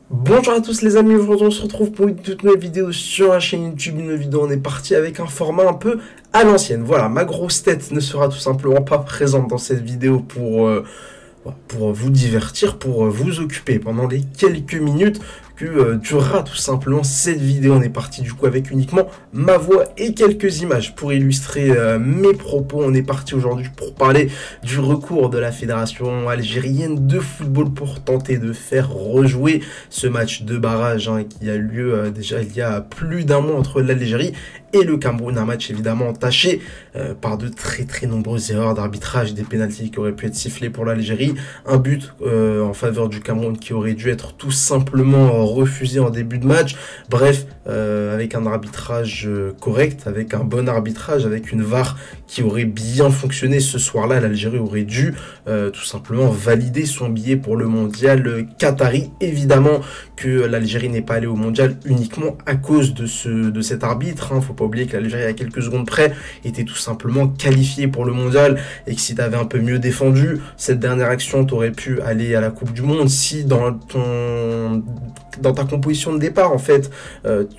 Bonjour à tous les amis, aujourd'hui on se retrouve pour une toute nouvelle vidéo sur la chaîne YouTube. Une vidéo, on est parti avec un format un peu à l'ancienne. Voilà, ma grosse tête ne sera tout simplement pas présente dans cette vidéo pour vous divertir, pour vous occuper pendant les quelques minutes que durera tout simplement cette vidéo. On est parti du coup avec uniquement ma voix et quelques images pour illustrer mes propos. On est parti aujourd'hui pour parler du recours de la Fédération algérienne de football pour tenter de faire rejouer ce match de barrage qui a eu lieu déjà il y a plus d'un mois entre l'Algérie et le Cameroun. Un match évidemment entaché par de très nombreuses erreurs d'arbitrage, des pénaltys qui auraient pu être sifflés pour l'Algérie, un but en faveur du Cameroun qui aurait dû être tout simplement refusé en début de match. Bref, avec un arbitrage correct, avec un bon arbitrage, avec une VAR qui aurait bien fonctionné ce soir-là, l'Algérie aurait dû tout simplement valider son billet pour le mondial qatari. Évidemment que l'Algérie n'est pas allée au mondial uniquement à cause de cet arbitre. Faut pas oublier que l'Algérie, à quelques secondes près, était tout simplement qualifiée pour le mondial et que si tu avais un peu mieux défendu cette dernière action, tu aurais pu aller à la Coupe du Monde. Si dans ta composition de départ, en fait,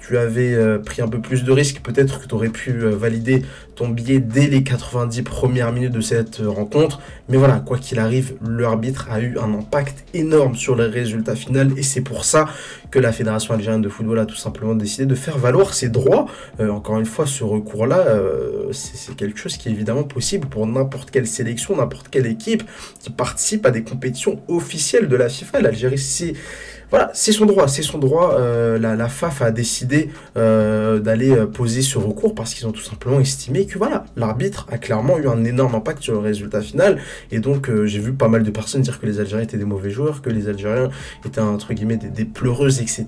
tu avais pris un peu plus de risques, peut-être que tu aurais pu valider ton billet dès les 90 premières minutes de cette rencontre. Mais voilà, quoi qu'il arrive, l'arbitre a eu un impact énorme sur le résultat final et c'est pour ça que la Fédération algérienne de football a tout simplement décidé de faire valoir ses droits. Encore une fois, ce recours-là, c'est quelque chose qui est évidemment possible pour n'importe quelle sélection, n'importe quelle équipe qui participe à des compétitions officielles de la FIFA. L'Algérie, c'est son droit, la FAF a décidé d'aller poser ce recours parce qu'ils ont tout simplement estimé que voilà, l'arbitre a clairement eu un énorme impact sur le résultat final. Et donc j'ai vu pas mal de personnes dire que les Algériens étaient des mauvais joueurs, que les Algériens étaient entre guillemets des pleureuses, etc.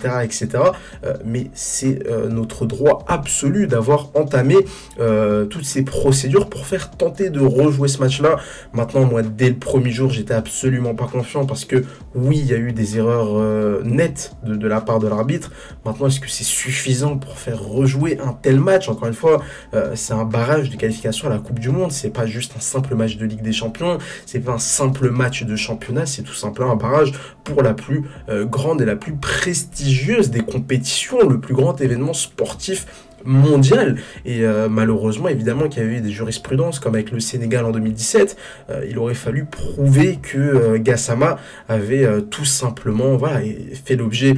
Mais c'est notre droit absolu d'avoir entamé toutes ces procédures pour faire tenter de rejouer ce match-là. Maintenant, moi, dès le premier jour, j'étais absolument pas confiant parce que oui, il y a eu des erreurs net de la part de l'arbitre. Maintenant, est-ce que c'est suffisant pour faire rejouer un tel match? Encore une fois, c'est un barrage de qualification à la Coupe du Monde, c'est pas juste un simple match de Ligue des Champions, c'est pas un simple match de championnat, c'est tout simplement un barrage pour la plus grande et la plus prestigieuse des compétitions, le plus grand événement sportif mondial. Et malheureusement, évidemment qu'il y avait eu des jurisprudences comme avec le Sénégal en 2017, il aurait fallu prouver que Gassama avait tout simplement fait l'objet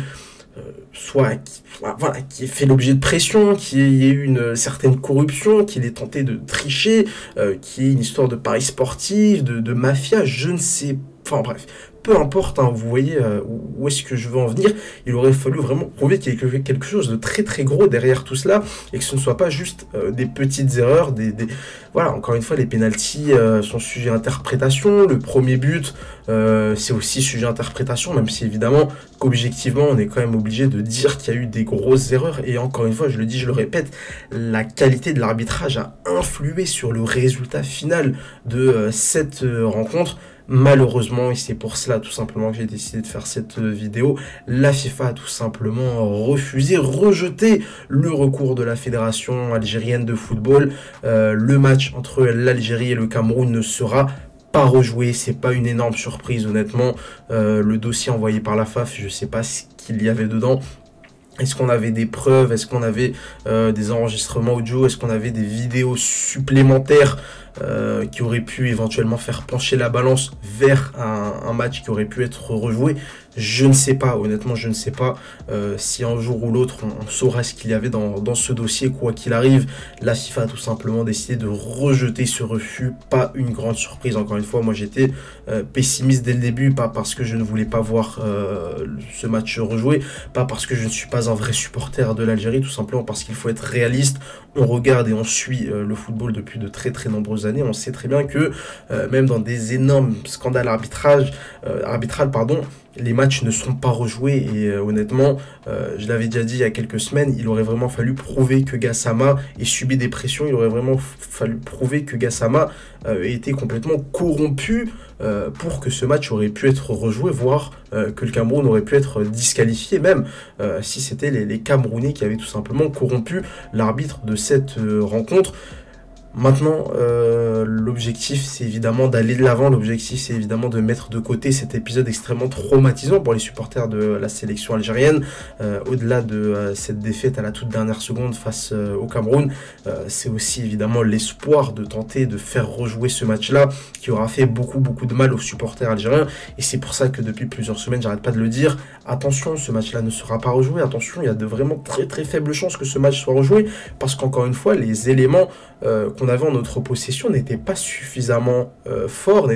qui ait fait l'objet de pression, qu'il y ait eu une certaine corruption, qu'il ait tenté de tricher, qu'il y ait une histoire de paris sportifs, de mafia, je ne sais, bref, peu importe, vous voyez où est-ce que je veux en venir. Il aurait fallu vraiment prouver qu'il y ait quelque chose de très gros derrière tout cela et que ce ne soit pas juste des petites erreurs, voilà, encore une fois, les pénaltys sont sujets à interprétation. Le premier but, c'est aussi sujet à interprétation, même si évidemment qu'objectivement, on est quand même obligé de dire qu'il y a eu des grosses erreurs. Et encore une fois, je le dis, je le répète, la qualité de l'arbitrage a influé sur le résultat final de cette rencontre. Malheureusement, et c'est pour cela tout simplement que j'ai décidé de faire cette vidéo, la FIFA a tout simplement refusé, rejeté le recours de la Fédération algérienne de football. Le match entre l'Algérie et le Cameroun ne sera pas rejoué, c'est pas une énorme surprise honnêtement. Le dossier envoyé par la FAF, je sais pas ce qu'il y avait dedans. Est-ce qu'on avait des preuves? Est-ce qu'on avait des enregistrements audio? Est-ce qu'on avait des vidéos supplémentaires qui auraient pu éventuellement faire pencher la balance vers un match qui aurait pu être rejoué? Je ne sais pas, honnêtement, je ne sais pas. Si un jour ou l'autre, on saura ce qu'il y avait dans ce dossier, quoi qu'il arrive, la FIFA a tout simplement décidé de rejeter ce refus. Pas une grande surprise, encore une fois, moi j'étais pessimiste dès le début, pas parce que je ne voulais pas voir ce match rejoué, pas parce que je ne suis pas un vrai supporter de l'Algérie, tout simplement parce qu'il faut être réaliste. On regarde et on suit le football depuis de très nombreuses années. On sait très bien que même dans des énormes scandales arbitral, les matchs ne sont pas rejoués et honnêtement, je l'avais déjà dit il y a quelques semaines, il aurait vraiment fallu prouver que Gassama ait subi des pressions, il aurait vraiment fallu prouver que Gassama ait été complètement corrompu pour que ce match aurait pu être rejoué, voire que le Cameroun aurait pu être disqualifié, même si c'était les Camerounais qui avaient tout simplement corrompu l'arbitre de cette rencontre. Maintenant, l'objectif, c'est évidemment d'aller de l'avant. L'objectif, c'est évidemment de mettre de côté cet épisode extrêmement traumatisant pour les supporters de la sélection algérienne. Au-delà de cette défaite à la toute dernière seconde face au Cameroun, c'est aussi évidemment l'espoir de tenter de faire rejouer ce match-là qui aura fait beaucoup de mal aux supporters algériens. Et c'est pour ça que depuis plusieurs semaines, j'arrête pas de le dire, attention, ce match-là ne sera pas rejoué. Attention, il y a de vraiment très faibles chances que ce match soit rejoué parce qu'encore une fois, les éléments qu'on avait en notre possession n'étaient pas suffisamment forts,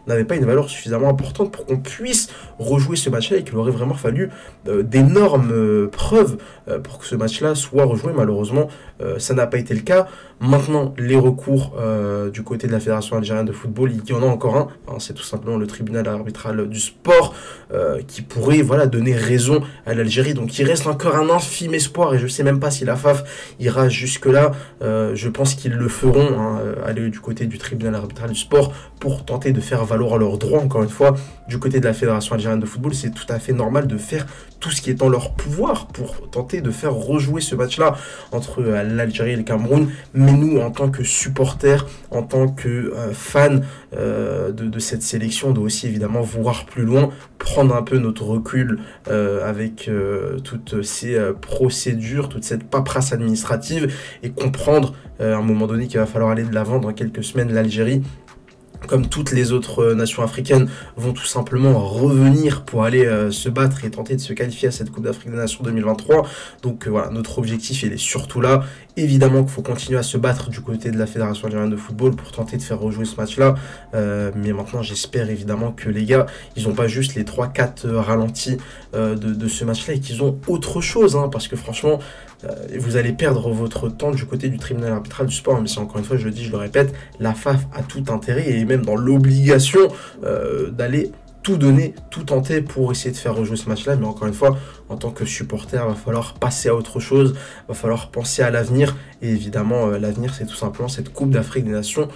n'avaient pas une valeur suffisamment importante pour qu'on puisse rejouer ce match-là et qu'il aurait vraiment fallu d'énormes preuves pour que ce match-là soit rejoué. Malheureusement, ça n'a pas été le cas. Maintenant, les recours du côté de la Fédération algérienne de football, il y en a encore un. Enfin, c'est tout simplement le tribunal arbitral du sport qui pourrait donner raison à l'Algérie. Donc il reste encore un infime espoir et je ne sais même pas si la FAF ira jusque-là. Je pense qu'ils le feront, aller du côté du tribunal arbitral du sport pour tenter de faire valoir leurs droits. Encore une fois, du côté de la Fédération algérienne de football, c'est tout à fait normal de faire tout ce qui est en leur pouvoir pour tenter de faire rejouer ce match-là entre l'Algérie et le Cameroun. Mais nous, en tant que supporters, en tant que fans de cette sélection, on doit aussi évidemment voir plus loin, prendre un peu notre recul avec toutes ces procédures, toute cette paperasse administrative et comprendre à un moment donné qu'il va falloir aller de l'avant. Dans quelques semaines, l'Algérie, comme toutes les autres nations africaines, vont tout simplement revenir pour aller se battre et tenter de se qualifier à cette Coupe d'Afrique des Nations 2023. Donc voilà, notre objectif, il est surtout là. Évidemment qu'il faut continuer à se battre du côté de la Fédération algérienne de football pour tenter de faire rejouer ce match-là. Mais maintenant, j'espère évidemment que les gars, ils n'ont pas juste les 3-4 ralentis de ce match-là et qu'ils ont autre chose. Parce que franchement, vous allez perdre votre temps du côté du tribunal arbitral du sport. Mais c'est encore une fois, je le dis, je le répète, la FAF a tout intérêt et même dans l'obligation d'aller tout donner, tout tenter pour essayer de faire rejouer ce match-là. Mais encore une fois, en tant que supporter, il va falloir passer à autre chose, il va falloir penser à l'avenir. Et évidemment, l'avenir, c'est tout simplement cette Coupe d'Afrique des Nations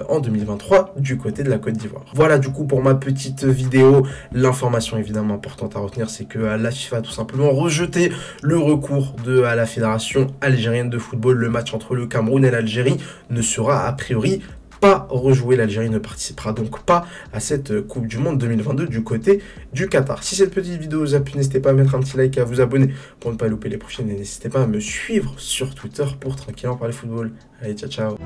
en 2023 du côté de la Côte d'Ivoire. Voilà du coup pour ma petite vidéo. L'information évidemment importante à retenir, c'est que la FIFA a tout simplement rejeté le recours de la Fédération algérienne de football. Le match entre le Cameroun et l'Algérie ne sera a priori pas rejoué. L'Algérie ne participera donc pas à cette Coupe du Monde 2022 du côté du Qatar. Si cette petite vidéo vous a plu, n'hésitez pas à mettre un petit like et à vous abonner pour ne pas louper les prochaines. Et n'hésitez pas à me suivre sur Twitter pour tranquillement parler football. Allez, ciao, ciao.